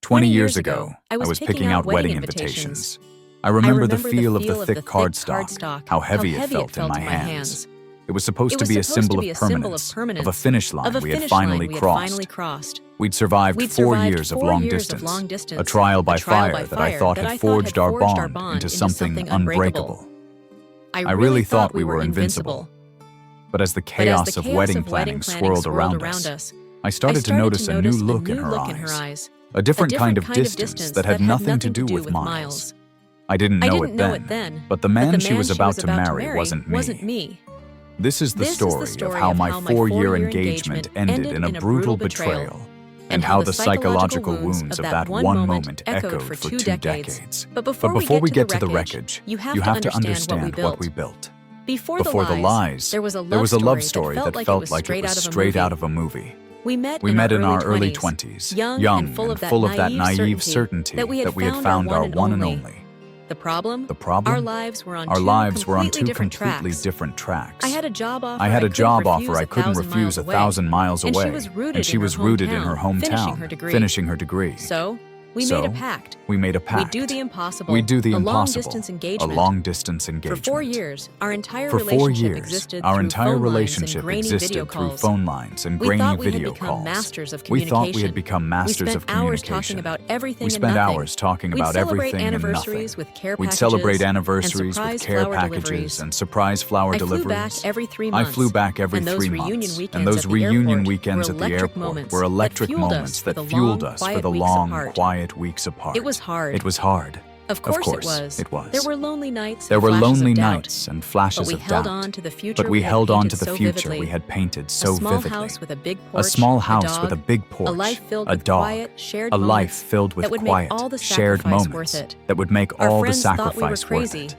20 years ago, I was picking out wedding invitations. I remember the feel of the thick cardstock, how heavy it felt in my hands. It was supposed to be a symbol of permanence, of a finish line we had finally crossed. We'd survived 4 years of long distance, a trial by fire that I thought had forged our bond into something unbreakable. I really thought we were invincible. But as the chaos of wedding planning swirled around us, I started to notice a new look in her eyes. A different kind of distance that had nothing to do with miles. I didn't know it then, but the man she was about to marry wasn't me. This is the story of how my 4-year engagement ended in a brutal betrayal, and how the psychological wounds of that one moment echoed for 2 decades. But before we get to the wreckage, you have to understand what we built. Before the lies, there was a love story that felt like it was straight out of a movie. We met in our early 20s, young and full of that naive certainty that we had found our one and only. The problem? Our lives were on two completely different tracks. I had a job offer I couldn't refuse 1,000 miles away, and she was rooted in her hometown, finishing her degree. So, we made a pact. We'd do the impossible, a long-distance engagement. For 4 years, our entire relationship existed through phone lines and grainy video calls. We thought we had become masters of communication. We spent hours talking about everything and nothing. We'd celebrate anniversaries with care packages and surprise flower deliveries. I flew back every 3 months, and those reunion weekends at the airport were electric moments that fueled us for the long, quiet weeks apart. It was hard. Of course it was. There were lonely nights and flashes of doubt. But we held on to the future we had painted so vividly. A small house with a big porch, a dog, a life filled with quiet, shared moments that would make all the sacrifice worth it.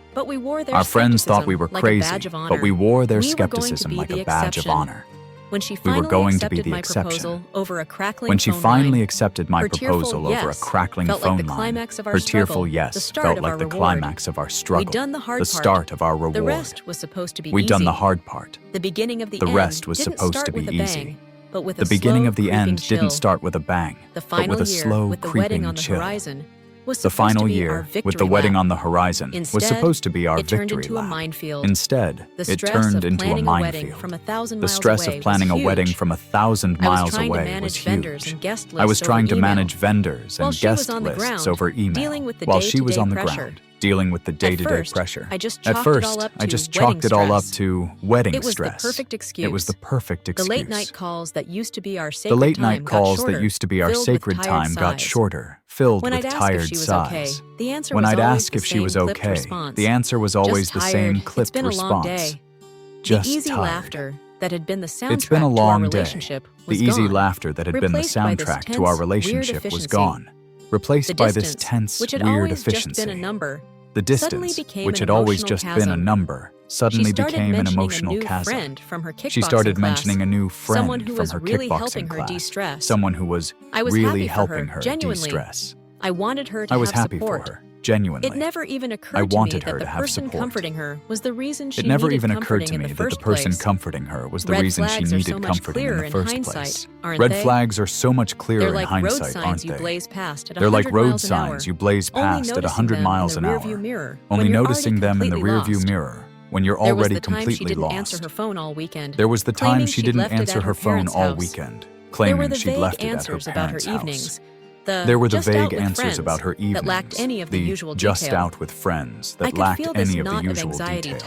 Our friends thought we were crazy, but we wore their skepticism like a badge of honor. We were going to be the exception. When she finally accepted my proposal over a crackling phone line, her tearful yes felt like the climax of our struggle, the start of our reward. We'd done the hard part. The rest was supposed to be easy. The beginning of the end didn't start with a bang, but with a slow, creeping chill. The final year, with the wedding on the horizon, was supposed to be our victory lap. Instead, it turned into a minefield. The stress of planning a wedding from 1,000 miles away was huge. I was trying to manage vendors and guest lists over email, while she was on the ground, dealing with the day-to-day pressure. At first, I just chalked it all up to wedding stress. It was the perfect excuse. The late night calls that used to be our sacred time got shorter, filled with tired sighs. When I'd ask if she was okay, the answer was always the same clipped response. Just tired. It's been a long day. The easy laughter that had been the soundtrack to our relationship was gone, replaced by this tense, weird efficiency. The distance, which had always just been a number, suddenly became an emotional chasm. She started mentioning a new friend from her kickboxing class, someone who was really helping her de-stress. I was happy for her, genuinely. It never even occurred to me that the person comforting her was the reason she needed comforting in the first place. Red flags are so much clearer in hindsight, aren't they? They're like road signs you blaze past at 100 miles an hour, only noticing them in the rearview mirror when you're already completely lost. There was the time she didn't answer her phone all weekend, claiming she'd left it at her parents' house. There were the vague answers about her evenings, the just out with friends that lacked any of the usual detail.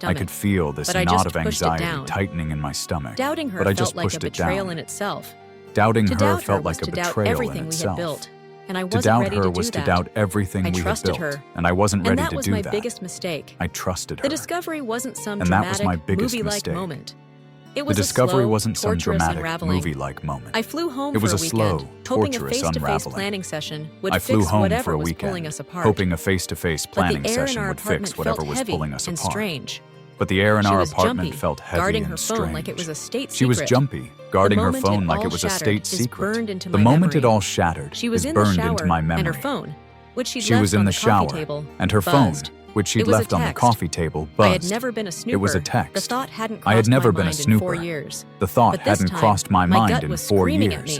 I could feel this knot of anxiety tightening in my stomach, but I just pushed it down. Doubting her felt like a betrayal in itself. To doubt her was to doubt everything we had built, and I wasn't ready to do that. I trusted her, and that was my biggest mistake. The discovery wasn't some dramatic, movie-like moment. It was a slow, torturous unraveling. I flew home for a weekend, hoping a face-to-face planning session would fix whatever was pulling us apart. But the air in our apartment felt heavy and strange. She was jumpy, guarding her phone like it was a state secret. The moment it all shattered, it burned into my memory. She was in the shower, and her phone, which she'd left on the coffee table, buzzed. It was a text. I had never been a snooper. The thought hadn't crossed my mind in 4 years.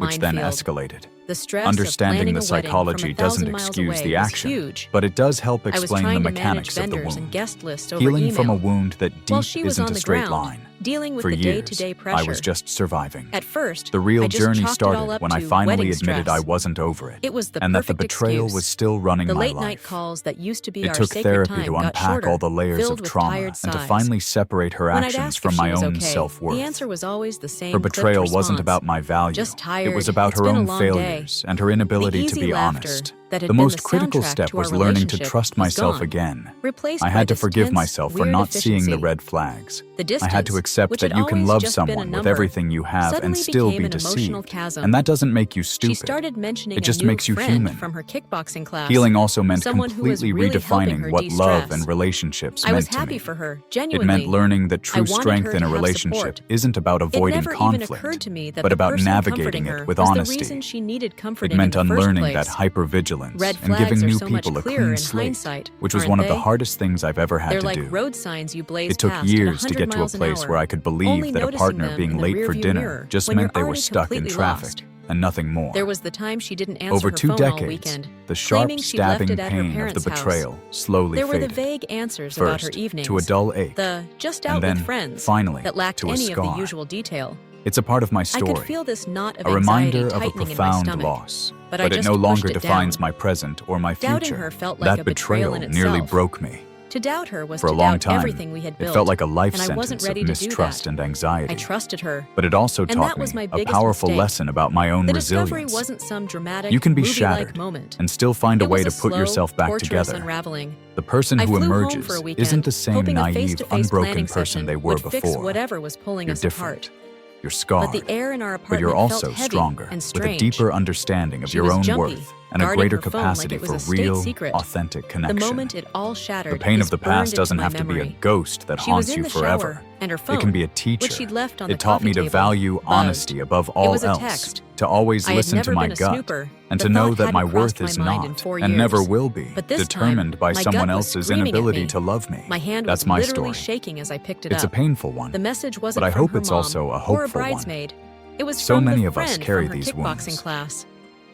which then escalated. The stress Understanding the of planning a psychology wedding from doesn't 1,000 miles excuse away the was action, huge. but it does help I was explain the trying to manage mechanics of the vendors and wound. guest list over Healing email. from a wound that While deep she was isn't on a the straight ground, line. dealing with For the years, day-to-day pressure. I was just surviving. At first, The real I just journey chalked it all started up when I to finally wedding admitted stress. I wasn't over it, It was the and that the perfect betrayal excuse. was still running The my late-night life. calls that used to be It our took sacred therapy time to got unpack shorter, all the layers filled of with trauma tired and to sighs. finally separate her When I'd actions ask if from she my was own okay, self-worth. the answer was always the same Her clipped betrayal wasn't response. about my value. Just tired. It was about It's her been a own long failures day. and her inability The to easy be laughter honest. that had The been most the critical soundtrack step to our was learning to relationship trust was myself gone, again. replaced I by had to this forgive tense, myself for weird not seeing the efficiency. red flags. The I had to distance, accept which that had you can always love just been a someone with number, everything you have and suddenly still became be an emotional deceived. chasm. And that doesn't make you stupid. She started mentioning It just a new makes you friend human. from her kickboxing class. Healing also meant Someone who was completely really helping her redefining what love de-stress. and relationships I was meant to happy me. for her, It genuinely. meant learning that I true wanted strength her in to a have relationship support. isn't about It avoiding never even conflict, occurred to me that but the about person navigating comforting her it with was the honesty. reason she needed It comforting meant in the first unlearning place. that hypervigilance Red and giving flags are new so much people a clearer clean in slate, hindsight, which was aren't one of the they? hardest things I've ever had They're to like do. road signs you blaze It took past at years to 100 get to a miles an place hour, where I could only believe that a noticing partner them being in the late for rearview dinner mirror just when meant you're they were already stuck in completely traffic lost. and nothing more. There was the time she didn't answer Over her 2 phone all decades, weekend, the sharp, claiming she'd left stabbing it at her pain of the parents' house. betrayal slowly There were the faded. vague answers about her First, evenings, to a dull ache, the just out and then, with friends finally, that lacked to a any of the scar. usual detail. It's a part of my I story, could feel this knot of a anxiety reminder of a tightening in my profound stomach, loss, but I it just no longer pushed it defines down. my present or my Doubting future. her felt like That a betrayal betrayal in nearly itself. broke me. To doubt her was For a to long doubt time, everything we had built, it felt like a life and I wasn't sentence of ready to do mistrust that. and anxiety. I trusted her. But it also And taught that was me my a biggest powerful mistake. lesson about my own The discovery resilience. wasn't some dramatic, You can be movie-like shattered moment. and still find a It way was to a put slow, yourself back torturous together. unraveling. The person I who flew home emerges for a weekend, isn't the same hoping a naive, face-to-face unbroken planning person session they were would fix before. whatever was pulling You're us different. apart. You're scarred. But the air in our But you're apartment also felt heavy stronger, and with a strange. deeper understanding of She your was own jumpy, worth and a guarding greater her phone like capacity it was for a state real, secret. authentic The connection. moment it all shattered, The pain is of the burned past into doesn't my have to be a memory. ghost that She was haunts in you the forever. shower, and her phone, It can be a teacher. which she'd left on the It taught me coffee to table, value buzzed. honesty above It all was a else, text. to always I had listen to never my been a gut, snooper. and The to know thought that my hadn't worth crossed is my mind in not, 4 and never years. will be, But this determined time, by my someone gut was else's screaming at inability me. to love me. My hand That's was my literally story. shaking as I picked it It's up. a painful one, The message wasn't but I from hope her it's mom also a or a hopeful one. bridesmaid. It was So from many the of us friend carry from her these kickboxing wounds. class.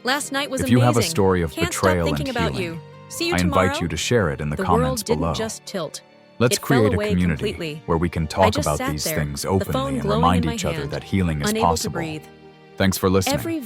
Last night was If amazing. you have a story of Can't betrayal stop thinking and about healing, you. See you I tomorrow. invite you to share it in the The comments world didn't below. just tilt. Let's It fell create a away community completely. where we can I talk just about sat these there, things the openly phone and glowing remind in my each other hand, that healing is unable to possible. breathe. Thanks for listening. Every